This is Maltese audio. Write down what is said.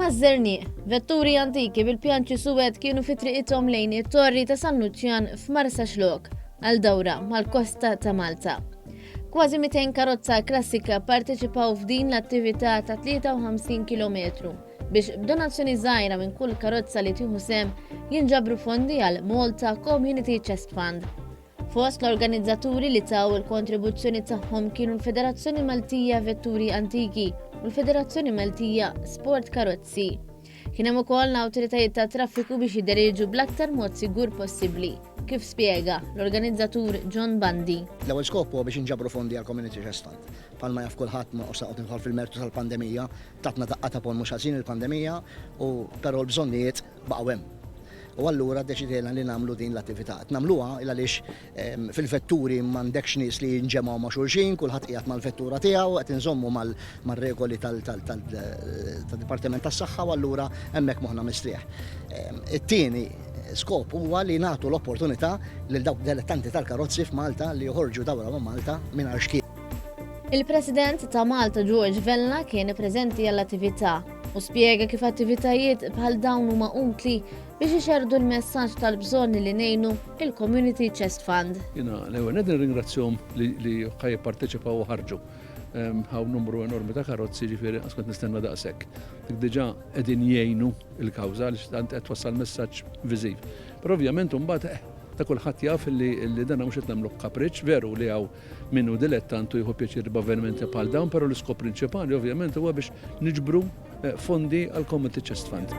Maż-żernieq, Vetturi Antiki bil-pjanċi suwed kienu fi triqithom lejn it-torri ta' San Luċjan f'Marsa Xlok għal dawra mal-kosta ta' Malta. Kważi 200 karozza klassika parteċipaw f'din l-attività ta' 53 km biex b'donazzjoni żgħira minn kull karozza li tieħu sehem jinġabru fondi għal Malta Comunity Chest Fund. Fost l-organizzaturi li taw il-kontribuzzjoni tagħhom kienu l-Federazzjoni Maltija Vetturi Antiki u l-Federazzjoni Maltija Sport Karozzi. Kien hemm ukoll l-awtoritajiet tat-traffiku biex jidderieġu bl-aktar mod sigur possibbli, kif spjega l-organizzatur John Bundy. L-ewwel skop huwa biex inġabru fondi għal Comunity Chest Fund. Palma jaf kulħadd ma qosaq tidħol fil-mertu tal-pandemija, tatna daqqa ta' pon mhux ħażin il-pandemija, u però l-bżonnijiet baqgħu hemm. U allura ddeċidejna li nagħmlu din l-attività. Nagħmluha għaliex fil-vetturi m'għandekx nies li jinġemgħu ma' xulxin, kulħadd qiegħed mal-vettura tiegħu, qed inżommu mar-regoli tal-Dipartiment tas-Saħħa u allura hemmhekk moħħna mistrieħ. It-tieni skop huwa li nagħtu l-opportunità lil dawk dilettanti tal-karozzi f'Malta li joħorġu dawra ma' Malta mingħajr xkien. Il-President ta' Malta George Vella kien preżenti għall-attività u spjega kif attivitajiet bħal dawn huma utli biex ixerdu l-messaġġ tal-bżonn li ngħinu il-Comunity Chest Fund. L-ewwel qed nirringrazzjahom li jipparteċipaw u ħarġu. Hawn numru enormi ta' karozzi ġifieri kont nistenna daqshekk. Dik diġà qegħdin jgħinu l-kawża li tant qed twassal messaġġ viżiv. Però ovvjament imbagħad ta' kulħadd jaf li dan mhux qed nagħmlu kapriċċ veru li hawn minnu dilettantu jieħu pjaċir b'avvenimenti bħal dawn, però l-iskop prinċipali ovvjament huwa biex niġbru fondi għall Comunity Chest Fund.